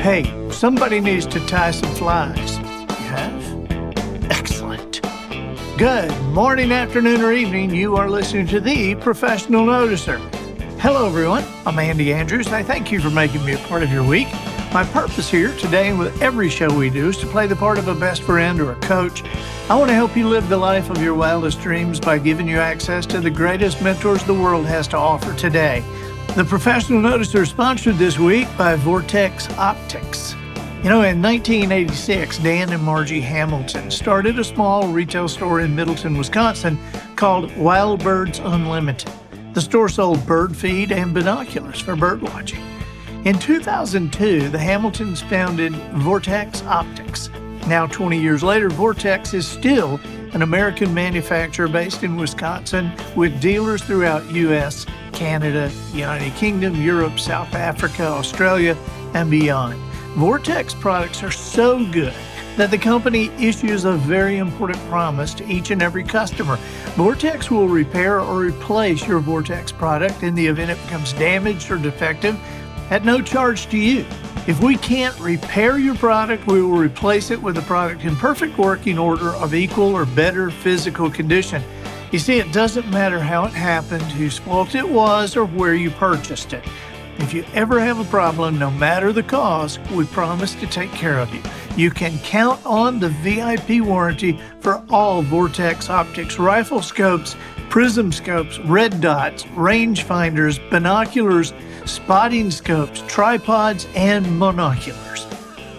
Hey, somebody needs to tie some flies. You have? Excellent. Good morning, afternoon, or evening. You are listening to The Professional Noticer. Hello, everyone. I'm Andy Andrews. I thank you for making me a part of your week. My purpose here today and with every show we do is to play the part of a best friend or a coach. I want to help you live the life of your wildest dreams by giving you access to the greatest mentors the world has to offer today. The Professional Noticer is sponsored this week by Vortex Optics. You know, in 1986, Dan and Margie Hamilton started a small retail store in Middleton, Wisconsin called Wild Birds Unlimited. The store sold bird feed and binoculars for bird watching. In 2002, the Hamiltons founded Vortex Optics. Now, 20 years later, Vortex is still an American manufacturer based in Wisconsin with dealers throughout U.S., Canada, United Kingdom, Europe, South Africa, Australia, and beyond. Vortex products are so good that the company issues a very important promise to each and every customer. Vortex will repair or replace your Vortex product in the event it becomes damaged or defective at no charge to you. If we can't repair your product, we will replace it with a product in perfect working order of equal or better physical condition. You see, it doesn't matter how it happened, whose fault it was, or where you purchased it. If you ever have a problem, no matter the cause, we promise to take care of you. You can count on the VIP warranty for all Vortex Optics rifle scopes, prism scopes, red dots, range finders, binoculars, spotting scopes, tripods, and monoculars.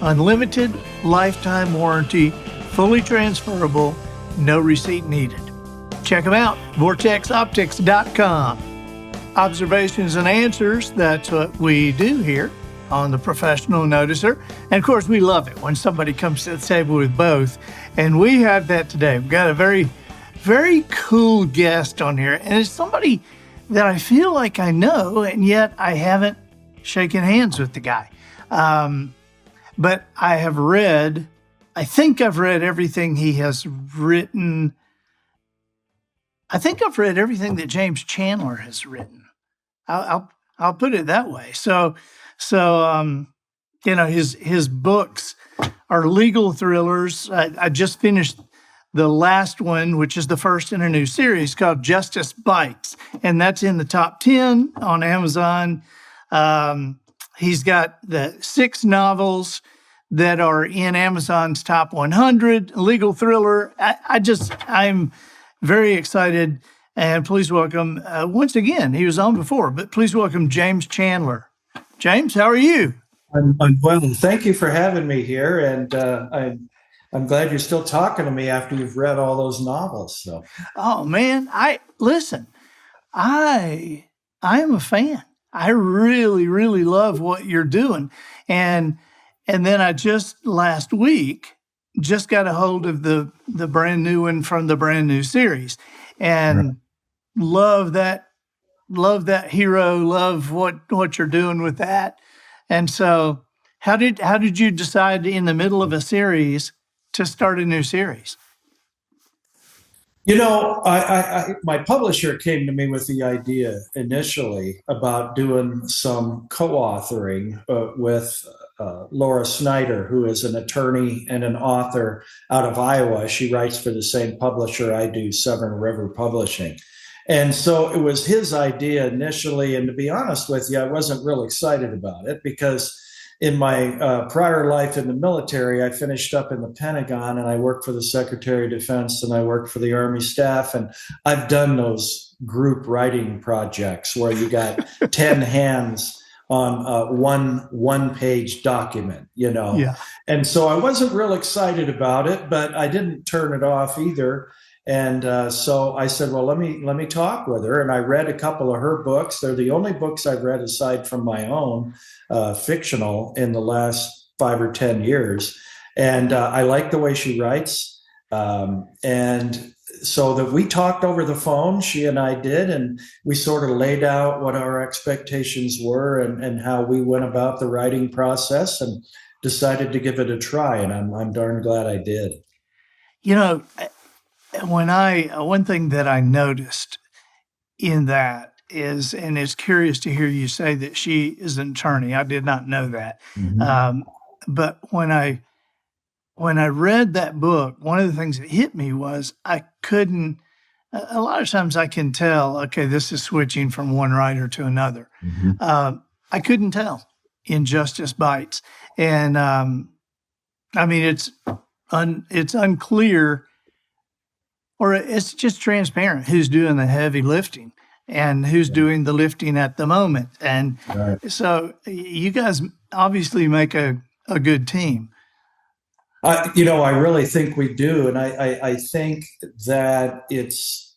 Unlimited lifetime warranty, fully transferable, no receipt needed. Check them out, vortexoptics.com. Observations and answers, that's what we do here on the Professional Noticer. And of course, we love it when somebody comes to the table with both. And we have that today. We've got a very, very cool guest on here. And it's somebody that I feel like I know, and yet I haven't shaken hands with the guy. But I think I've read everything he has written. I think I've read everything that James Chandler has written. I'll put it that way. So you know, his books are legal thrillers. I just finished the last one, which is the first in a new series called Justice Bites, and that's in the top 10 on Amazon. He's got the 6 novels that are in Amazon's top 100 legal thriller. I'm very excited, and please welcome, once again, he was on before, but please welcome James Chandler. James, how are you? I'm well. Thank you for having me here, and I'm glad you're still talking to me after you've read all those novels. So, oh man, I am a fan. I really, really love what you're doing, and then I just last week just got a hold of the brand new one from the brand new series, and love that hero, love what you're doing with that. And so how did you decide in the middle of a series to start a new series? you know, my publisher came to me with the idea initially about doing some co-authoring with Laura Snyder, who is an attorney and an author out of Iowa. She writes for the same publisher I do, Severn River Publishing. And so it was his idea initially. And to be honest with you, I wasn't real excited about it because in my prior life in the military, I finished up in the Pentagon and I worked for the Secretary of Defense and I worked for the Army staff. And I've done those group writing projects where you got 10 hands on one page document, you know. Yeah. And so I wasn't real excited about it, but I didn't turn it off either. And so I said, well, let me talk with her. And I read a couple of her books. They're the only books I've read aside from my own fictional in the last 5 or 10 years. And I like the way she writes. And so that we talked over the phone, she and I did, and we sort of laid out what our expectations were and how we went about the writing process and decided to give it a try. And I'm darn glad I did. You know, one thing that I noticed in that and it's curious to hear you say that she is an attorney. I did not know that. Mm-hmm. but when I read that book, one of the things that hit me was I couldn't. A lot of times I can tell, okay, this is switching from one writer to another. I couldn't tell in Justice Bites, and I mean it's unclear, or it's just transparent who's doing the heavy lifting and who's doing the lifting at the moment. And so you guys obviously make a good team. I really think we do. And I think that it's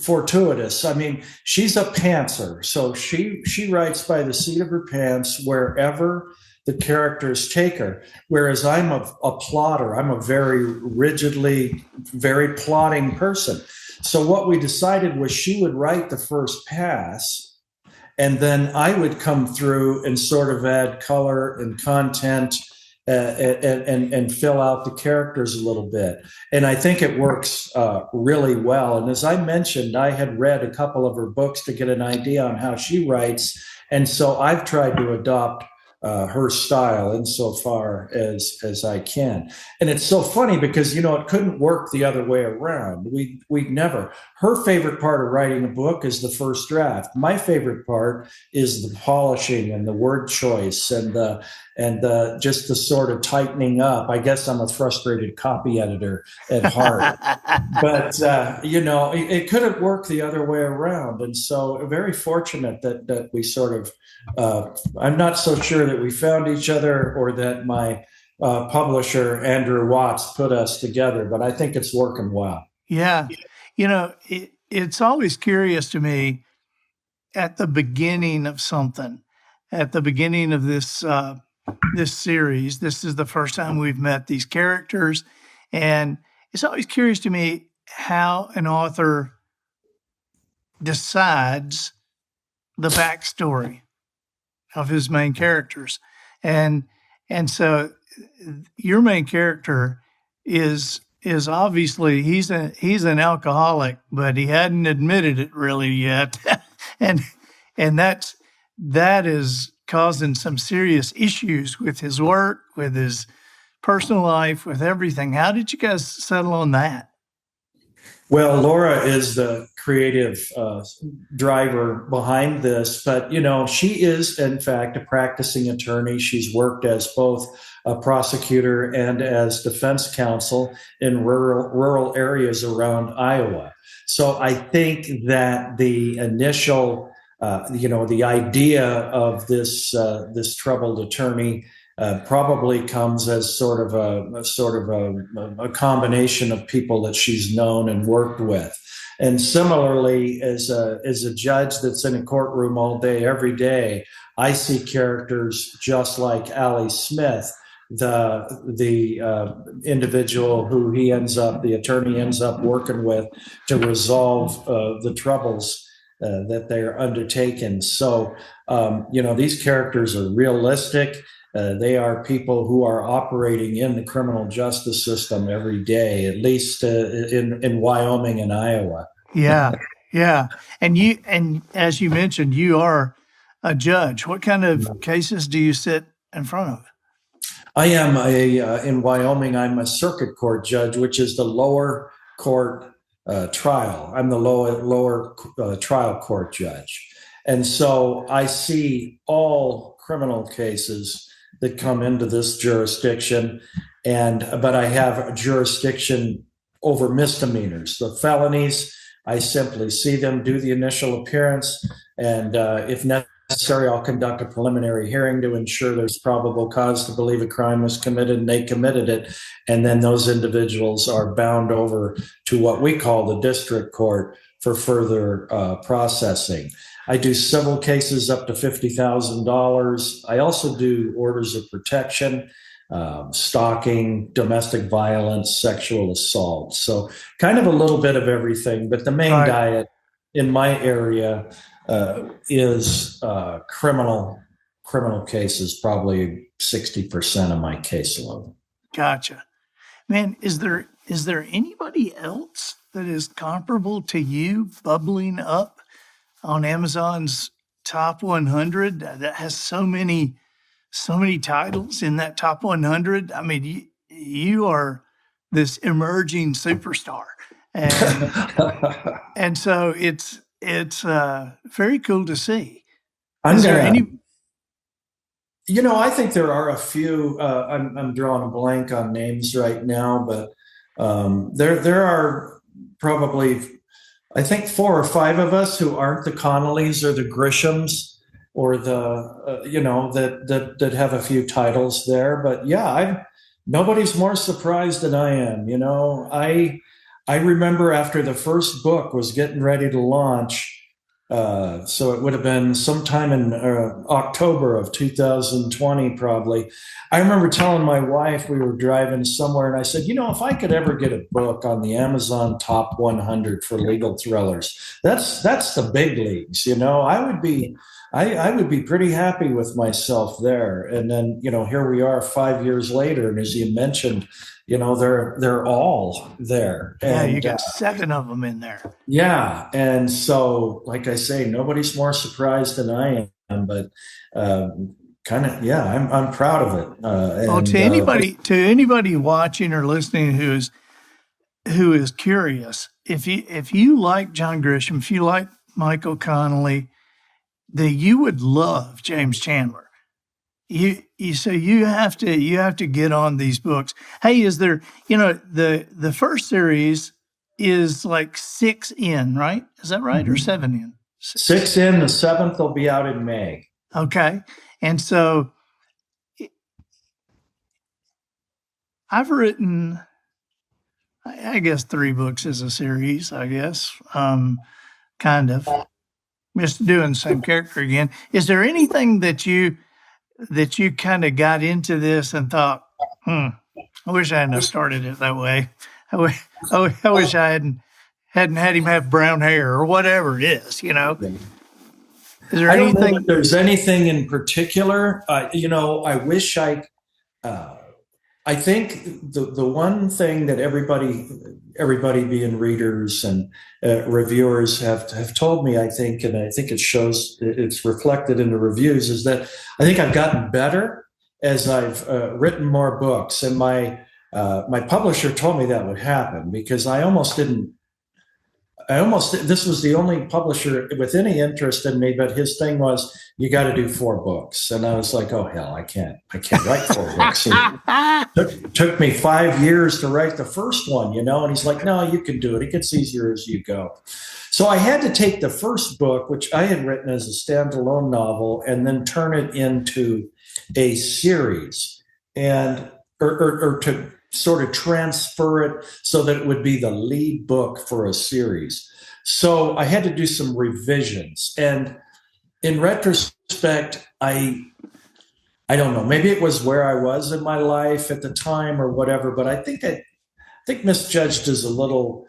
fortuitous. I mean, she's a pantser. So she writes by the seat of her pants wherever the characters take her. Whereas I'm a plotter. I'm a very rigidly, very plotting person. So what we decided was she would write the first pass, and then I would come through and sort of add color and content and fill out the characters a little bit. And I think it works really well. And as I mentioned, I had read a couple of her books to get an idea on how she writes. And so I've tried to adopt her style insofar as I can. And it's so funny because, it couldn't work the other way around. We'd never. Her favorite part of writing a book is the first draft. My favorite part is the polishing and the word choice and just the sort of tightening up. I guess I'm a frustrated copy editor at heart. But, it couldn't work the other way around. And so very fortunate that we sort of, I'm not so sure that we found each other or that my publisher, Andrew Watts, put us together, but I think it's working well. Yeah. It's always curious to me at the beginning of something, at the beginning of this series. This is the first time we've met these characters. And it's always curious to me how an author decides the backstory of his main characters. And so your main character is obviously he's an alcoholic, but he hadn't admitted it really yet. and that is causing some serious issues with his work, with his personal life, with everything. How did you guys settle on that? Well, Laura is the creative driver behind this, but she is in fact a practicing attorney. She's worked as both a prosecutor and as defense counsel in rural areas around Iowa. So I think that the initial, the idea of this troubled attorney probably comes as sort of a combination of people that she's known and worked with. And similarly, as a judge that's in a courtroom all day, every day, I see characters just like Allie Smith, the individual who the attorney ends up working with to resolve the troubles that they're undertaken. So, these characters are realistic. They are people who are operating in the criminal justice system every day, at least in Wyoming and Iowa. Yeah. And as you mentioned, you are a judge. What kind of cases do you sit in front of? I am in Wyoming, I'm a circuit court judge, which is the lower court trial. I'm the lower trial court judge. And so I see all criminal cases that come into this jurisdiction, but I have a jurisdiction over misdemeanors. The felonies, I simply see them, do the initial appearance, and if necessary, I'll conduct a preliminary hearing to ensure there's probable cause to believe a crime was committed and they committed it, and then those individuals are bound over to what we call the district court for further processing. I do civil cases up to $50,000. I also do orders of protection, stalking, domestic violence, sexual assault. So kind of a little bit of everything. But the main diet in my area is criminal cases, probably 60% of my caseload. Gotcha. Man, is there anybody else that is comparable to you bubbling up on Amazon's top 100 that has so many so many titles in that top 100. I mean, you are this emerging superstar, and and so it's very cool to see. I'm Is there gonna, any? I think there are a few. I'm drawing a blank on names right now, but there are probably, I think, 4 or 5 of us who aren't the Connollys or the Grishams or the that have a few titles there. But yeah, nobody's more surprised than I am. I remember after the first book was getting ready to launch. So it would have been sometime in October of 2020, probably. I remember telling my wife we were driving somewhere, and I said, if I could ever get a book on the Amazon Top 100 for legal thrillers, that's the big leagues. I would be pretty happy with myself there. And then, here we are 5 years later, and as you mentioned, they're all there. Yeah, And you got 7 of them in there. yeah, and so, like I say, nobody's more surprised than I am. But kind of, yeah, I'm proud of it. Well, to anybody watching or listening who is curious, if you like John Grisham, if you like Michael Connolly, then you would love James Chandler. So you have to get on these books. Hey, is there, the first series is like 6 in, right? Is that right? Mm-hmm. Or 7 in? 6 in, the 7th will be out in May. Okay. And so I've written, I guess, 3 books as a series, I guess, kind of. Just doing the same character again. Is there anything that you kind of got into this and thought, I wish I hadn't have started it that way. I wish I hadn't had him have brown hair or whatever it is, Is there I don't anything? know if there's anything in particular. I wish I think the one thing that everybody being readers and reviewers have told me, I think, and I think it's reflected in the reviews, is that I think I've gotten better as I've written more books. And my publisher told me that would happen, because this was the only publisher with any interest in me, but his thing was, you got to do 4 books. And I was like, oh, hell, I can't write 4 books. It took me 5 years to write the first one, and he's like, no, you can do it. It gets easier as you go. So I had to take the first book, which I had written as a standalone novel, and then turn it into a series, and or to sort of transfer it so that it would be the lead book for a series. So I had to do some revisions. And in retrospect, I don't know, maybe it was where I was in my life at the time or whatever, but I think misjudged is a little,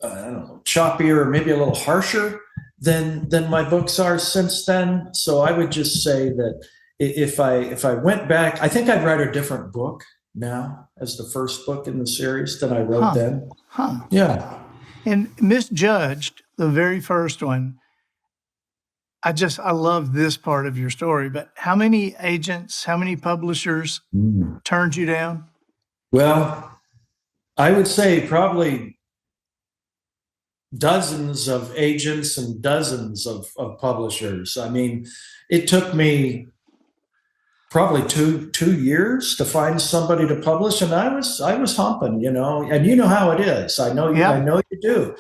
choppier, or maybe a little harsher than my books are since then. So I would just say that if I went back, I think I'd write a different book now as the first book in the series than I wrote then. Yeah. And misjudged, the very first one, I love this part of your story, but how many agents, how many publishers turned you down? Well, I would say probably dozens of agents and dozens of publishers. I mean, it took me probably two years to find somebody to publish, and I was humping, and you know how it is. I know you do,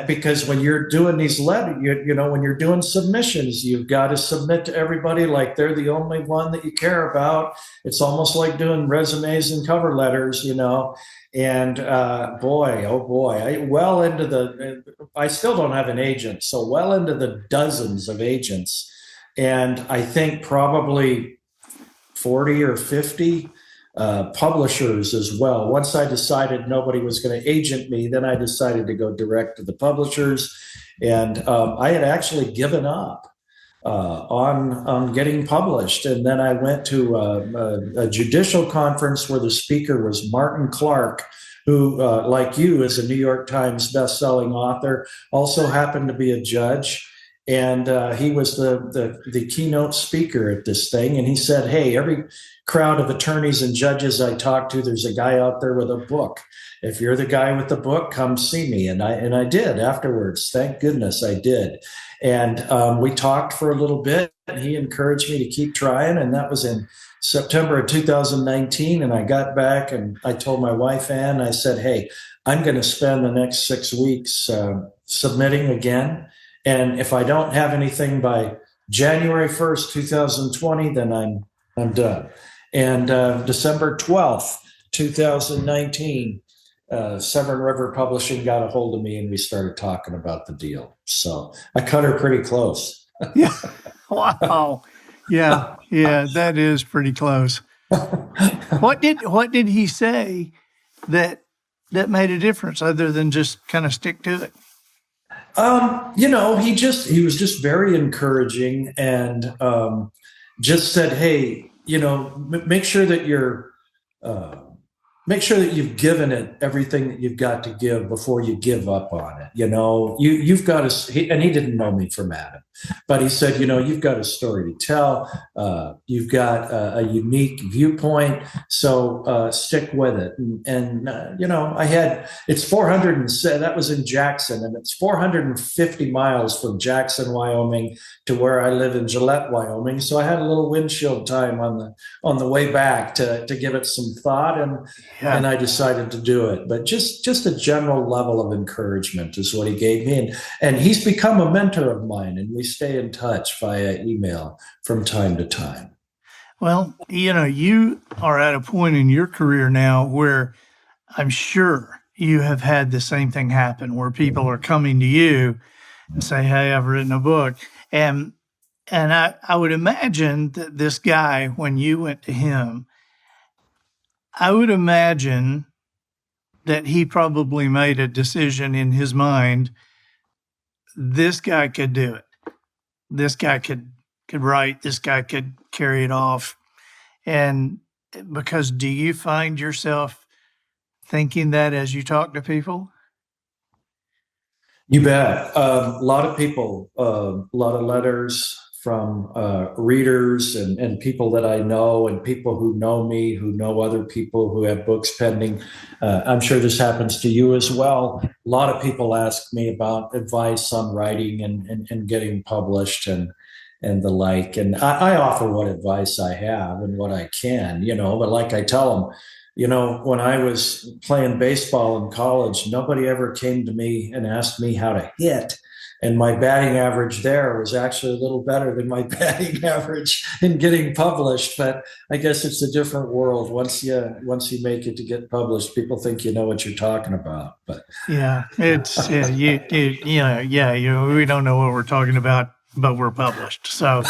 because when you're doing these letters, when you're doing submissions, you've got to submit to everybody like they're the only one that you care about. It's almost like doing resumes and cover letters, And boy, oh boy, I still don't have an agent, so well into the dozens of agents, and I think probably 40 or 50 publishers as well. Once I decided nobody was going to agent me, then I decided to go direct to the publishers. And I had actually given up on getting published. And then I went to a judicial conference where the speaker was Martin Clark, who, like you, is a New York Times bestselling author, also happened to be a judge. And he was the keynote speaker at this thing. And he said, "Hey, every crowd of attorneys and judges I talk to, there's a guy out there with a book. If you're the guy with the book, come see me." And I did afterwards. Thank goodness I did. And we talked for a little bit. And he encouraged me to keep trying. And that was in September of 2019. And I got back and I told my wife, Ann, I said, "Hey, I'm going to spend the next 6 weeks submitting again. And if I don't have anything by January 1st, 2020, then I'm done." And December 12th, 2019, Severn River Publishing got a hold of me and we started talking about the deal. So I cut her pretty close. Yeah. Wow. Yeah. Yeah. That is pretty close. What did he say that made a difference other than just kind of stick to it? He was just very encouraging and just said, "Hey, make sure that uh, you've given it everything that you've got to give before you give up on it. You've got to." And he didn't know me from Adam, but he said, "You've got a story to tell. You've got a unique viewpoint. So stick with it." And it's 400 and that was in Jackson, and it's 450 miles from Jackson, Wyoming, to where I live in Gillette, Wyoming. So I had a little windshield time on the way back to give it some thought, and I decided to do it. But just a general level of encouragement is what he gave me, and he's become a mentor of mine, and we stay in touch via email from time to time. Well, you are at a point in your career now where I'm sure you have had the same thing happen, where people are coming to you and say, "Hey, I've written a book." And I would imagine that this guy, when you went to him, I would imagine that he probably made a decision in his mind. This guy could do it. This guy could write. This guy could carry it off. And because do you find yourself thinking that as you talk to people? You bet. A lot of people, a lot of letters from readers and people that I know and people who know me, who know other people who have books pending. I'm sure this happens to you as well. A lot of people ask me about advice on writing and getting published and the like. And I offer what advice I have and what I can, but like I tell them, when I was playing baseball in college, nobody ever came to me and asked me how to hit. And my batting average there was actually a little better than my batting average in getting published. But I guess it's a different world. Once you make it to get published, people think you know what you're talking about. But yeah, it's we don't know what we're talking about, but we're published. So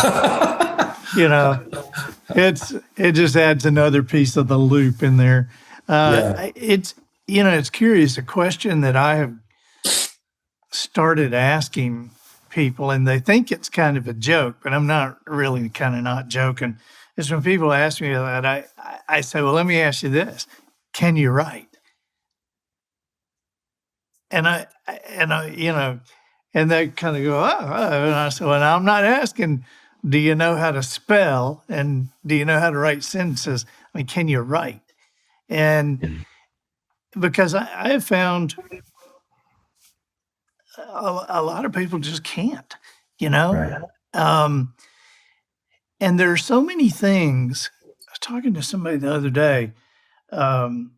it just adds another piece of the loop in there. It's curious. A question that I have started asking people, and they think it's kind of a joke, but I'm not really kind of not joking. Is when people ask me that, I say, "Well, let me ask you this: can you write?" And and they kind of go, "Oh," and I said, "Well, I'm not asking, do you know how to spell and do you know how to write sentences? I mean, can you write?" And because I have found a lot of people just can't, right. And there are so many things. I was talking to somebody the other day. It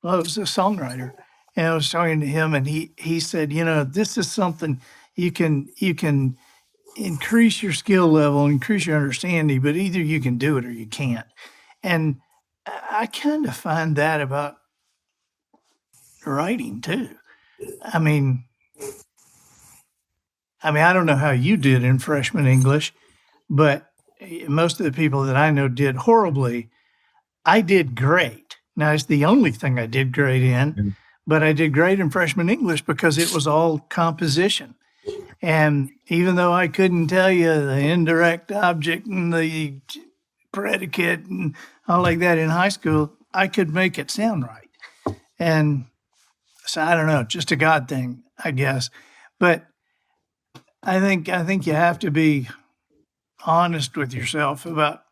was a songwriter, and I was talking to him, and he said, "This is something you can increase your skill level, increase your understanding, but either you can do it or you can't." And I kind of find that about writing too. I mean, I don't know how you did in freshman English, but most of the people that I know did horribly. I did great. Now, it's the only thing I did great in, but I did great in freshman English because it was all composition. And even though I couldn't tell you the indirect object and the predicate and all like that in high school, I could make it sound right. And so I don't know, just a God thing, I guess. But I think you have to be honest with yourself about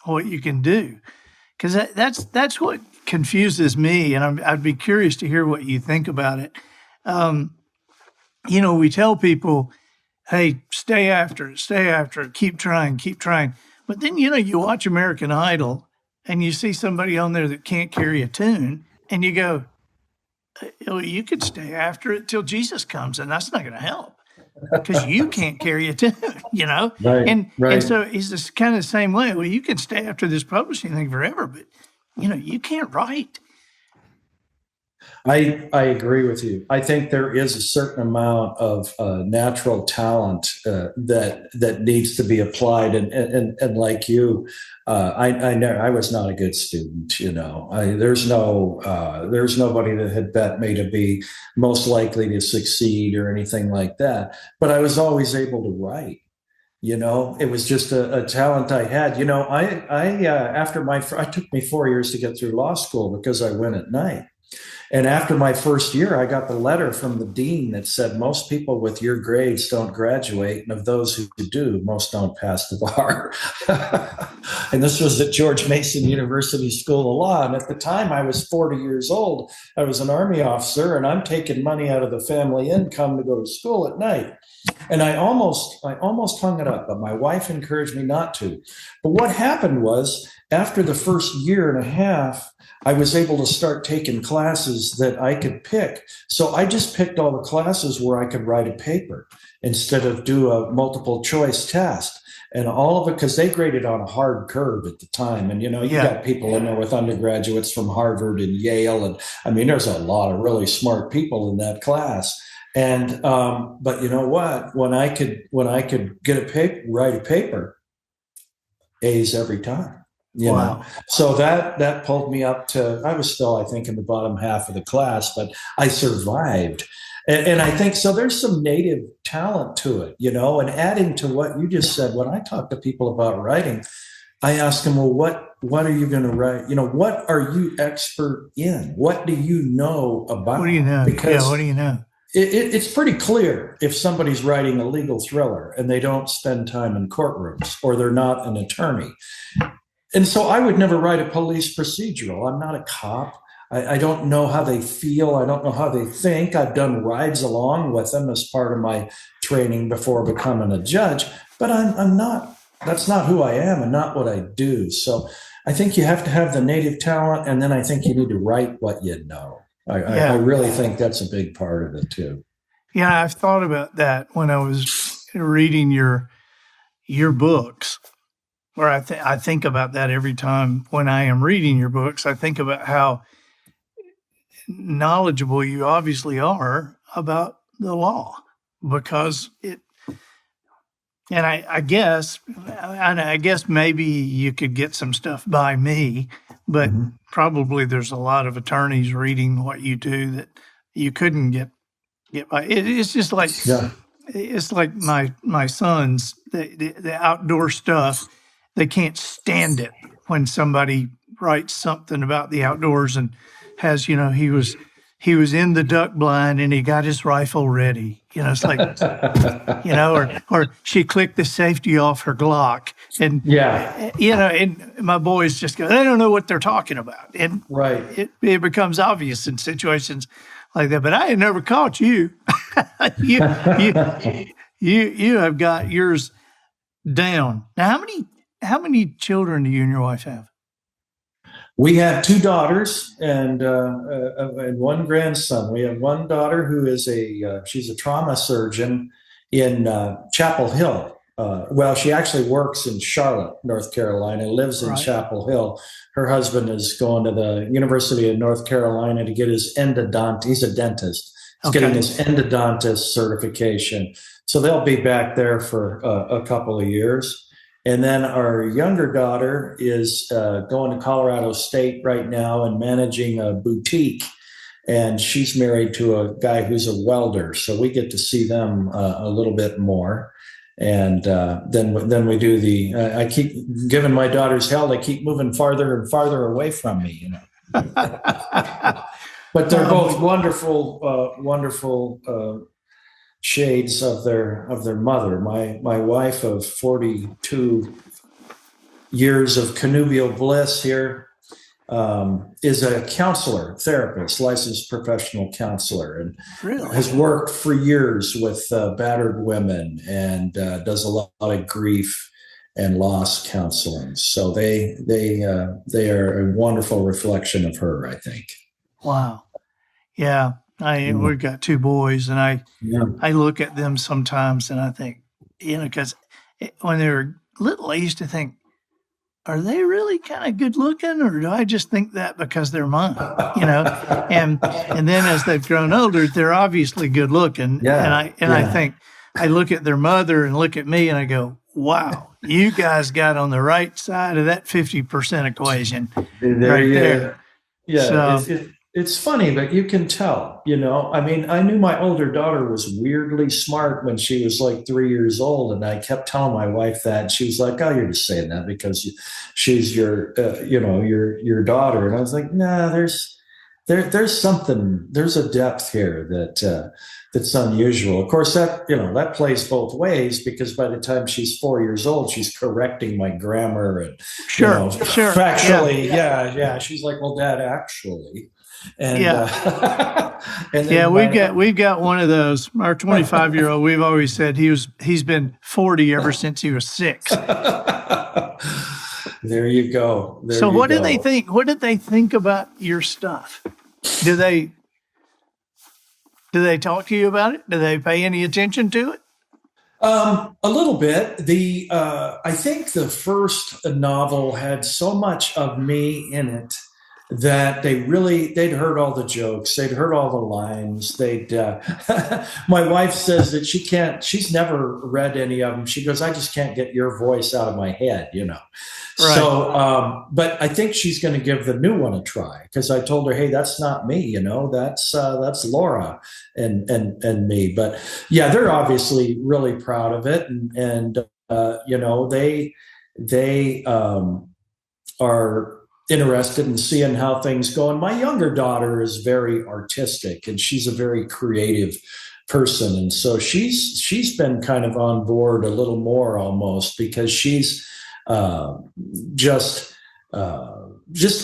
what you can do, because that's what confuses me, and I'd be curious to hear what you think about it. Um, we tell people, "Hey, stay after it, keep trying." But then you watch American Idol, and you see somebody on there that can't carry a tune, and you go, "Well, you could stay after it till Jesus comes, and that's not going to help." Because you can't carry a tune, Right, and right. so it's just kind of the same way. Well, you can stay after this publishing thing forever, but you can't write. I agree with you. I think there is a certain amount of natural talent that needs to be applied, and like you, I know I was not a good student. There's nobody that had bet me to be most likely to succeed or anything like that. But I was always able to write. It was just a talent I had. It took me 4 years to get through law school because I went at night. And after my first year, I got the letter from the dean that said, most people with your grades don't graduate. And of those who do, most don't pass the bar. And this was at George Mason University School of Law. And at the time, I was 40 years old. I was an Army officer, and I'm taking money out of the family income to go to school at night. And I almost hung it up, but my wife encouraged me not to. But what happened was, after the first year and a half, I was able to start taking classes that I could pick. So I just picked all the classes where I could write a paper instead of do a multiple choice test. And all of it, because they graded on a hard curve at the time. And, you got people in there with undergraduates from Harvard and Yale. And I mean, there's a lot of really smart people in that class. And, but you know what, when I could write a paper, A's every time. Wow. So that pulled me up to, I was still, I think, in the bottom half of the class, but I survived. And I think, so there's some native talent to it, and adding to what you just said, when I talk to people about writing, I ask them, well, what are you going to write? What are you expert in? What do you know about? What do you know? Because what do you know? It's pretty clear if somebody's writing a legal thriller and they don't spend time in courtrooms or they're not an attorney. And so I would never write a police procedural. I'm not a cop. I don't know how they feel. I don't know how they think. I've done rides along with them as part of my training before becoming a judge, but I'm not, that's not who I am and not what I do. So I think you have to have the native talent, and then I think you need to write what you know. I really think that's a big part of it too. Yeah, I've thought about that when I was reading your books. Or I think about that every time when I am reading your books. I think about how knowledgeable you obviously are about the law, because I guess maybe you could get some stuff by me, but probably there's a lot of attorneys reading what you do that you couldn't get by. It's just like, it's like my sons, the outdoor stuff. They can't stand it when somebody writes something about the outdoors and has, he was in the duck blind and he got his rifle ready. It's like, or she clicked the safety off her Glock, and and my boys just go, they don't know what they're talking about, and it becomes obvious in situations like that. But I had never caught you. you have got yours down. Now, how many children do you and your wife have? We have 2 daughters and 1 grandson. We have one daughter who is she's a trauma surgeon in Chapel Hill. She actually works in Charlotte, North Carolina, lives in Chapel Hill. Her husband is going to the University of North Carolina to get his endodontist. He's a dentist. He's getting his endodontist certification. So they'll be back there for a couple of years. And then our younger daughter is going to Colorado State right now and managing a boutique. And she's married to a guy who's a welder. So we get to see them a little bit more. And then we do I keep giving my daughters hell. They keep moving farther and farther away from me, But they're both wonderful shades of their mother. My wife of 42 years of connubial bliss here is a counselor, therapist, licensed professional counselor, and Really? has worked for years with battered women and does a lot of grief and loss counseling. So they are a wonderful reflection of her, I think. Wow. Yeah. Yeah. We've got two boys, and Yeah. I look at them sometimes and I think, because when they were little, I used to think, are they really kind of good looking, or do I just think that because they're mine? And then as they've grown older, they're obviously good looking. Yeah. I Yeah. think I look at their mother and look at me and I go, wow, you guys got on the right side of that 50% equation right there. Yeah, So it's funny, but you can tell, you know. I mean, I knew my older daughter was weirdly smart when she was like 3 years old, and I kept telling my wife that. And she was like, "Oh, you're just saying that because she's your, your daughter." And I was like, "Nah, there's something, there's a depth here that's unusual." Of course, that plays both ways, because by the time she's 4 years old, she's correcting my grammar and sure. factually, yeah. She's like, "Well, Dad, actually," and Yeah. and Yeah, then we've got one of those. Our 25-year-old, we've always said he's been 40 ever since he was 6. There you go. So what do they think? What did they think about your stuff? Do they talk to you about it? Do they pay any attention to it? A little bit. I think the first novel had so much of me in it that they'd heard all the jokes, they'd heard all the lines. My wife says that she's never read any of them. She goes, "I just can't get your voice out of my head, you know." Right. So, but I think she's going to give the new one a try, because I told her, "Hey, that's not me, you know, that's Laura and me." But yeah, they're obviously really proud of it, and they are interested in seeing how things go. And my younger daughter is very artistic, and she's a very creative person, and so she's been kind of on board a little more, almost, because she's just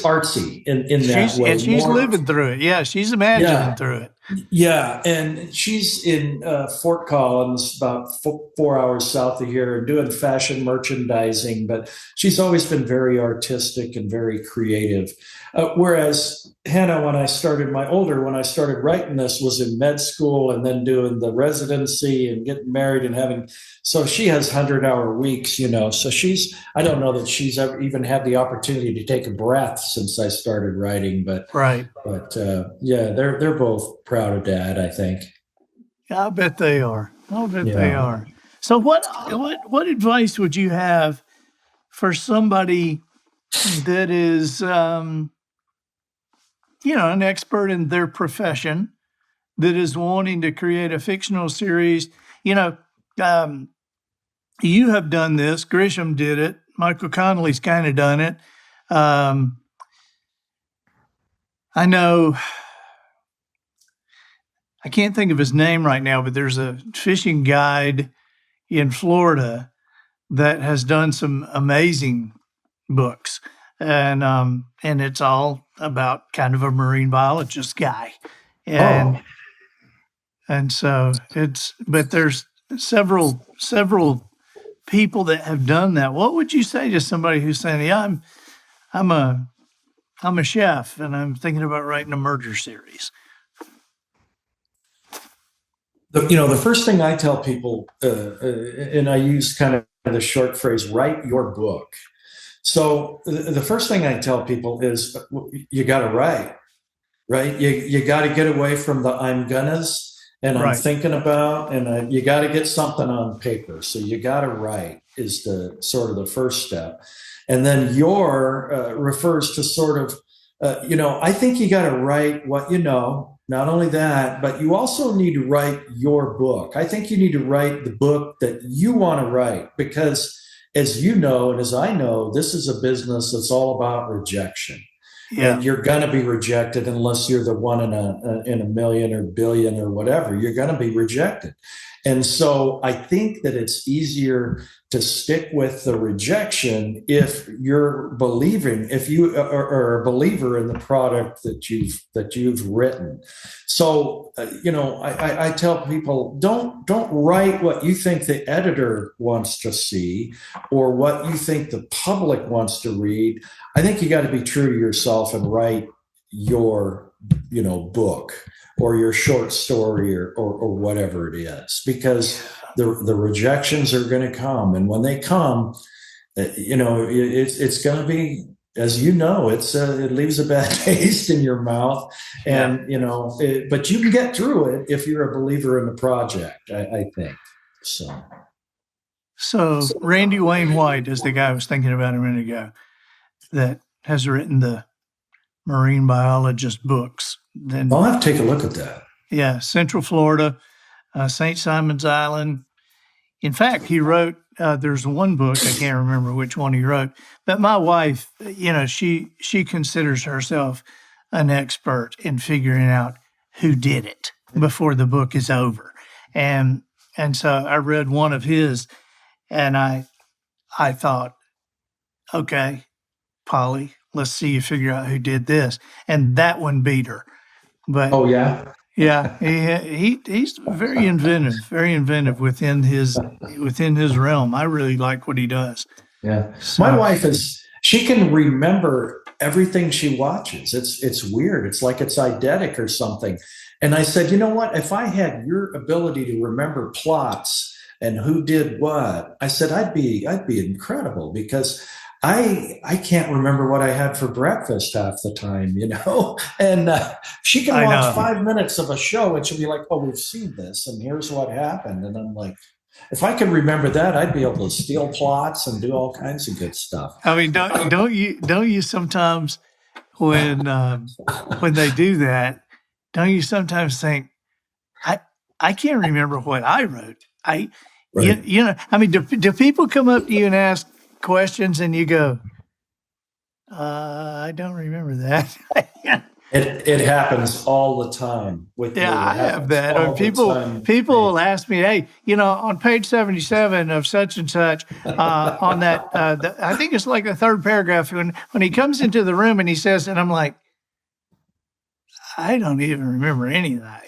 artsy in that way. And she's living through it. Yeah, she's imagining through it. Yeah, and she's in Fort Collins, about 4 hours south of here, doing fashion merchandising. But she's always been very artistic and very creative. Whereas Hannah, when I started writing this, was in med school and then doing the residency and getting married and having. So she has 100-hour weeks, you know. So I don't know that she's ever even had the opportunity to take a breath since I started writing. But right. But yeah, they're both proud of Dad, I think. I bet they are. They are. So what advice would you have for somebody that is, an expert in their profession, that is wanting to create a fictional series? You have done this. Grisham did it. Michael Connelly's kind of done it. I know, I can't think of his name right now, but there's a fishing guide in Florida that has done some amazing books, and it's all about kind of a marine biologist guy, and so but there's several people that have done that. What would you say to somebody who's saying, "Yeah, I'm a chef and I'm thinking about writing a murder series"? The first thing I tell people, and I use kind of the short phrase, "Write your book." So the first thing I tell people is, you got to write, right? You got to get away from the "I'm gonna's" and "I'm thinking about," and you got to get something on paper. So you got to write is the sort of the first step. And then "your" refers to sort of, I think you got to write what you know. Not only that, but you also need to write your book. I think you need to write the book that you want to write, because as you know, and as I know, this is a business that's all about rejection. Yeah. and you're going to be rejected unless you're the one in a million or billion or whatever. You're going to be rejected. And so I think that it's easier to stick with the rejection if you're believing, if you are a believer in the product that you've written. So I tell people, don't write what you think the editor wants to see or what you think the public wants to read. I think you got to be true to yourself and write your book or your short story or whatever it is, because the rejections are going to come, and when they come, it's going to be, as you know, it leaves a bad taste in your mouth, and but you can get through it if you're a believer in the project. I think so. So Randy Wayne White is the guy I was thinking about a minute ago that has written the marine biologist books. Then I'll have to take a look at that. Yeah, Central Florida, St. Simon's Island. In fact, he wrote, there's one book, I can't remember which one he wrote, but my wife, she considers herself an expert in figuring out who did it before the book is over. And so I read one of his, and I thought, okay, Polly, let's see you figure out who did this. And that one beat her. But oh yeah, yeah, he's very inventive within his realm. I really like what he does. Yeah, So, my wife she can remember everything she watches. It's weird. It's like it's eidetic or something. And I said, you know what? If I had your ability to remember plots and who did what, I said I'd be incredible, because I can't remember what I had for breakfast half the time, and she can watch 5 minutes of a show and she'll be like, oh, we've seen this and here's what happened. And I'm like, if I could remember that, I'd be able to steal plots and do all kinds of good stuff. I mean, don't you sometimes when they do that, don't you sometimes think, I can't remember what I wrote. Right. I mean, do people come up to you and ask questions and you go, I don't remember that? It happens all the time with me. I have that. I mean, people will ask me, hey, on page 77 of such and such, on that, I think it's like the third paragraph, when he comes into the room and he says, and I'm like, I don't even remember any of that.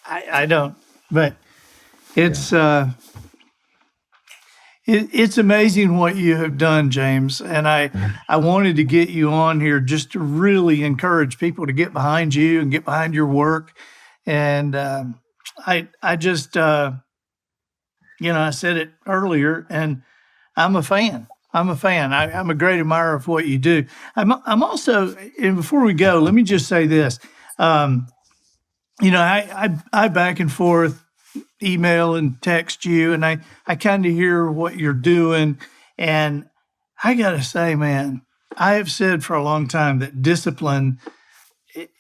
I don't, but it's, it's amazing what you have done, James. And I wanted to get you on here just to really encourage people to get behind you and get behind your work. And I just, I said it earlier, and I'm a fan. I'm a great admirer of what you do. I'm also, and before we go, let me just say this. I back and forth email and text you, and I kind of hear what you're doing. And I got to say, man, I have said for a long time that discipline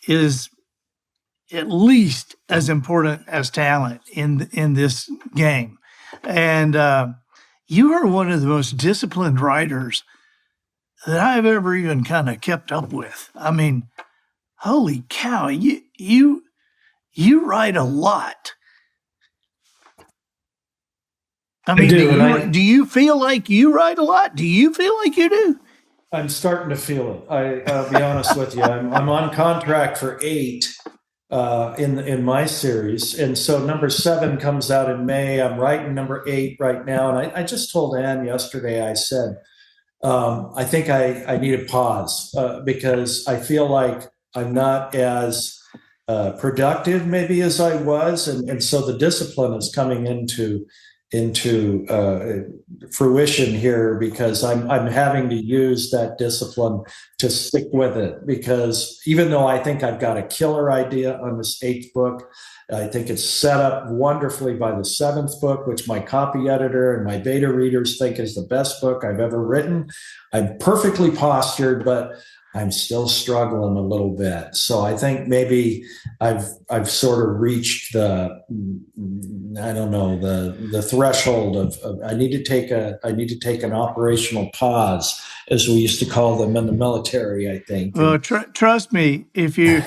is at least as important as talent in this game. And you are one of the most disciplined writers that I've ever even kind of kept up with. I mean, holy cow, you write a lot. I mean, do you feel like you write a lot? Do you feel like you do? I'm starting to feel it. I'll be honest with you. I'm on contract for 8 in my series, and so number 7 comes out in May. I'm writing number 8 right now, and I just told Ann yesterday. I said I think I need a pause because I feel like I'm not as productive maybe as I was, and so the discipline is coming into fruition here, because I'm having to use that discipline to stick with it, because even though I think I've got a killer idea on this 8th book, I think it's set up wonderfully by the 7th book, which my copy editor and my beta readers think is the best book I've ever written. I'm perfectly postured, but I'm still struggling a little bit. So I think maybe I've sort of reached the, I don't know, the threshold of I need to take an operational pause, as we used to call them in the military, I think. Well, trust me, if you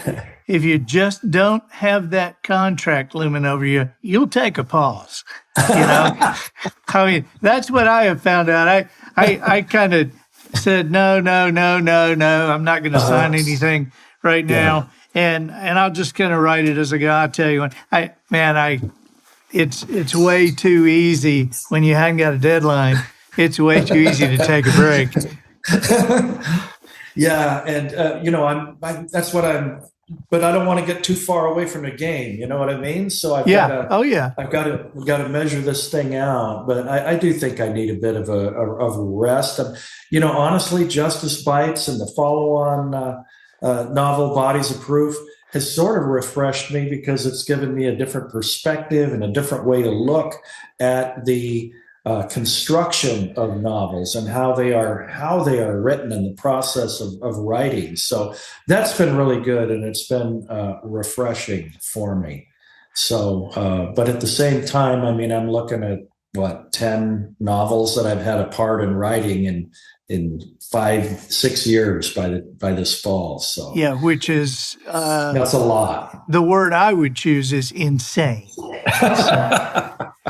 just don't have that contract looming over you, you'll take a pause. You know, I mean, that's what I have found out. I kind of said, no, I'm not going to sign anything right now. And I'll just kind of write it as I go. I'll tell you when it's way too easy when you haven't got a deadline. It's way too easy to take a break. Yeah. And, that's what but I don't want to get too far away from the game. You know what I mean? So I've got to measure this thing out. But I do think I need a bit of a rest. Honestly, Justice Bites and the follow-on novel Bodies of Proof has sort of refreshed me, because it's given me a different perspective and a different way to look at the construction of novels and how they are written and the process of writing. So that's been really good, and it's been refreshing for me. So, but at the same time, I mean, I'm looking at 10 novels that I've had a part in writing in 5-6 years by this fall. So yeah, which is that's a lot. The word I would choose is insane.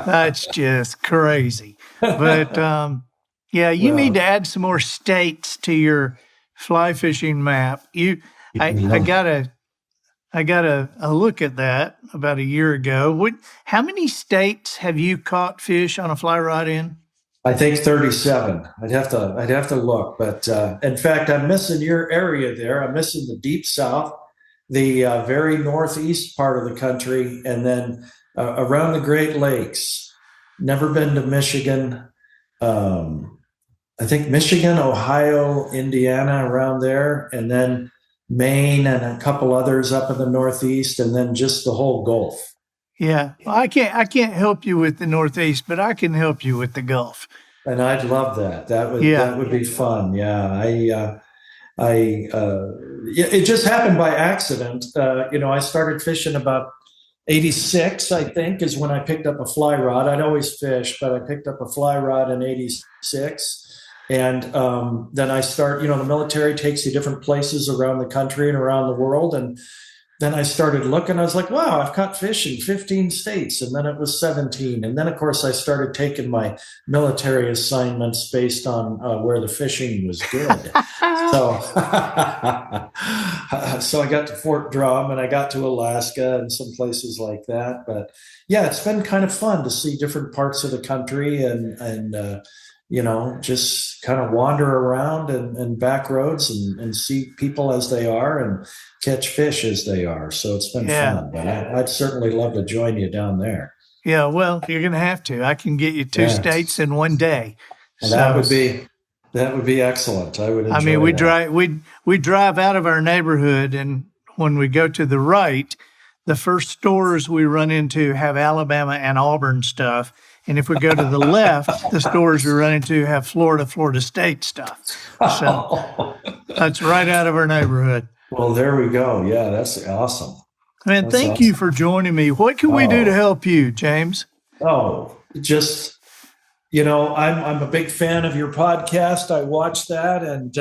That's just crazy. But you need to add some more states to your fly fishing map. I got a look at that about a year ago. How many states have you caught fish on a fly rod in? I think 37. I'd have to look, but in fact, I'm missing your area there. I'm missing the deep south, the very northeast part of the country, and then around the Great Lakes. Never been to Michigan. I think Michigan, Ohio, Indiana, around there, and then Maine and a couple others up in the Northeast, and then just the whole Gulf. Yeah, well, I can't help you with the Northeast, but I can help you with the Gulf. And I'd love that. That would be fun. Yeah, it just happened by accident. I started fishing about 86, I think, is when I picked up a fly rod. I'd always fished, but I picked up a fly rod in 86. And then I the military takes you different places around the country and around the world. And then I started looking. I was like, wow, I've caught fish in 15 states. And then it was 17. And then, of course, I started taking my military assignments based on where the fishing was good. So I got to Fort Drum, and I got to Alaska and some places like that. But yeah, it's been kind of fun to see different parts of the country and just kind of wander around and back roads and see people as they are and catch fish as they are. So it's been fun, but I'd certainly love to join you down there. Yeah, well, you're going to have to. I can get you 2 states in one day. And that would be excellent. I would enjoy we drive out of our neighborhood, and when we go to the right, the first stores we run into have Alabama and Auburn stuff. And if we go to the left, the stores we run into have Florida State stuff. So that's right out of our neighborhood. Well, there we go. Yeah, that's awesome. Man, thank you for joining me. What can we do to help you, James? Just, I'm a big fan of your podcast. I watch that, and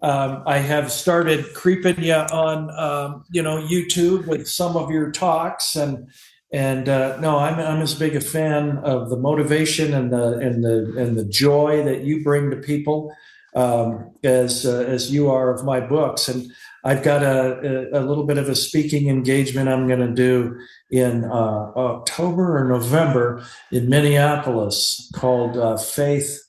I have started creeping you on, YouTube with some of your talks, and I'm as big a fan of the motivation and the joy that you bring to people as you are of my books. And I've got a little bit of a speaking engagement I'm going to do in October or November in Minneapolis called Faith,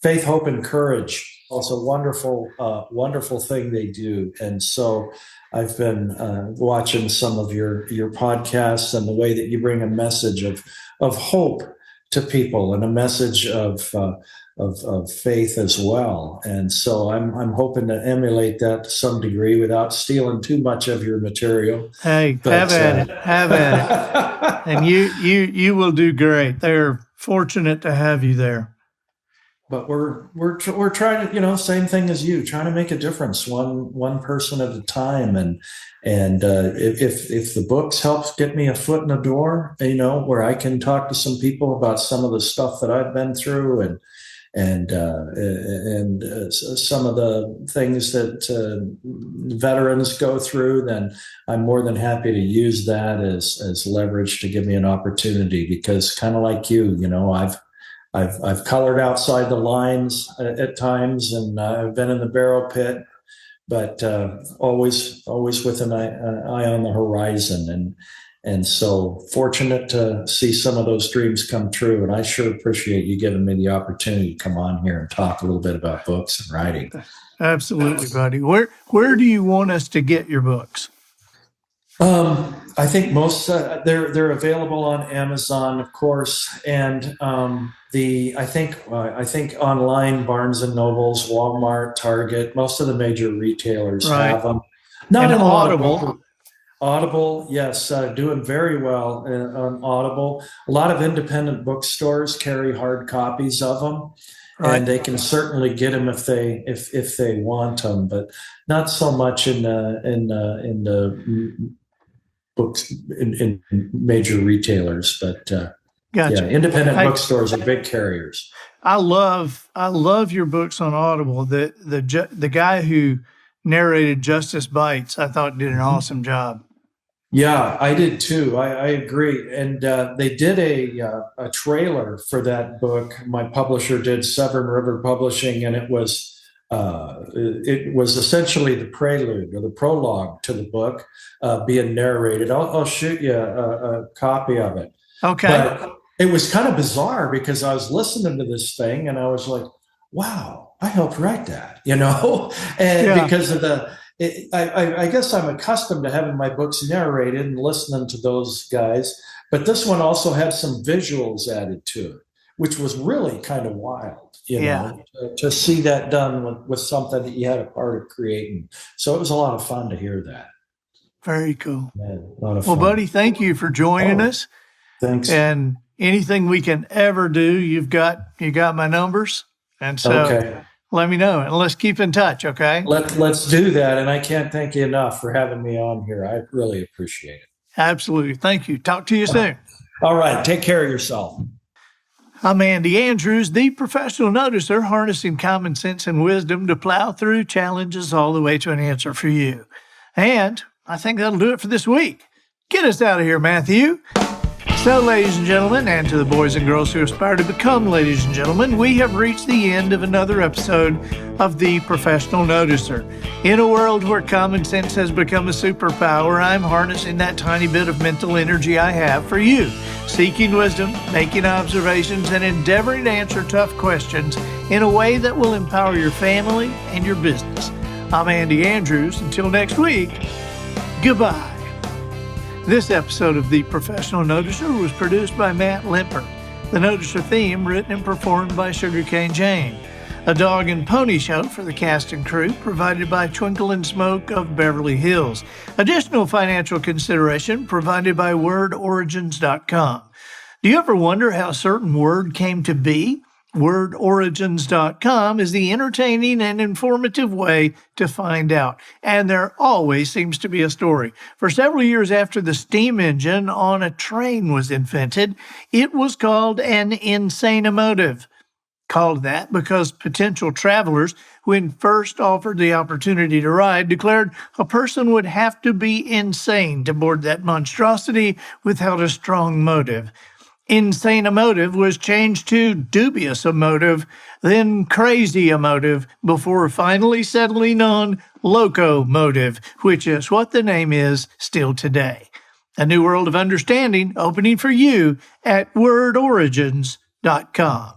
Hope, and Courage. Also, wonderful thing they do. And so I've been watching some of your podcasts and the way that you bring a message of hope to people and a message of faith as well. And so I'm hoping to emulate that to some degree without stealing too much of your material. Hey, have at it. And you will do great. They're fortunate to have you there. but we're trying to, same thing as you, trying to make a difference, one person at a time. And if the books helps get me a foot in the door, where I can talk to some people about some of the stuff that I've been through, and some of the things that veterans go through, then I'm more than happy to use that as leverage to give me an opportunity. Because kind of like you, I've colored outside the lines at times, and I've been in the barrel pit, but always with an eye on the horizon. And so fortunate to see some of those dreams come true. And I sure appreciate you giving me the opportunity to come on here and talk a little bit about books and writing. Absolutely, buddy. Where do you want us to get your books? I think most they're available on Amazon, of course, and I think online, Barnes and Nobles, Walmart, Target, most of the major retailers have them. Not in Audible. Audible, yes, doing very well on Audible. A lot of independent bookstores carry hard copies of them, and they can certainly get them if they want them, but not so much in the books in major retailers. But gotcha. Independent bookstores are big carriers. I love your books on Audible. The guy who narrated Justice Bites, I thought, did an awesome job. Yeah, I did too. I agree. And they did a trailer for that book. My publisher did, Severn River Publishing, and it was essentially the prelude or the prologue to the book being narrated. I'll shoot you a copy of it. Okay. But it was kind of bizarre because I was listening to this thing and I was like, wow, I helped write that, and because of I guess I'm accustomed to having my books narrated and listening to those guys, but this one also had some visuals added to it, which was really kind of wild, to see that done with something that you had a part of creating. So it was a lot of fun to hear that. Very cool. Yeah, a lot of fun. Well, buddy, thank you for joining us. Thanks. And anything we can ever do, you got my numbers. And so let me know, and let's keep in touch, okay? Let's do that, and I can't thank you enough for having me on here. I really appreciate it. Absolutely. Thank you. Talk to you soon. All right. Take care of yourself. I'm Andy Andrews, the professional noticer, harnessing common sense and wisdom to plow through challenges all the way to an answer for you. And I think that'll do it for this week. Get us out of here, Matthew. So, ladies and gentlemen, and to the boys and girls who aspire to become ladies and gentlemen, we have reached the end of another episode of The Professional Noticer. In a world where common sense has become a superpower, I'm harnessing that tiny bit of mental energy I have for you, seeking wisdom, making observations, and endeavoring to answer tough questions in a way that will empower your family and your business. I'm Andy Andrews. Until next week, goodbye. This episode of The Professional Noticer was produced by Matt Limper. The Noticer theme written and performed by Sugarcane Jane. A dog and pony show for the cast and crew provided by Twinkle and Smoke of Beverly Hills. Additional financial consideration provided by WordOrigins.com. Do you ever wonder how a certain word came to be? WordOrigins.com is the entertaining and informative way to find out. And there always seems to be a story. For several years after the steam engine on a train was invented, it was called an insanemotive. Called that because potential travelers, when first offered the opportunity to ride, declared a person would have to be insane to board that monstrosity without a strong motive. Insanemotive was changed to dubious emotive, then crazy emotive, before finally settling on locomotive, which is what the name is still today. A new world of understanding opening for you at wordorigins.com.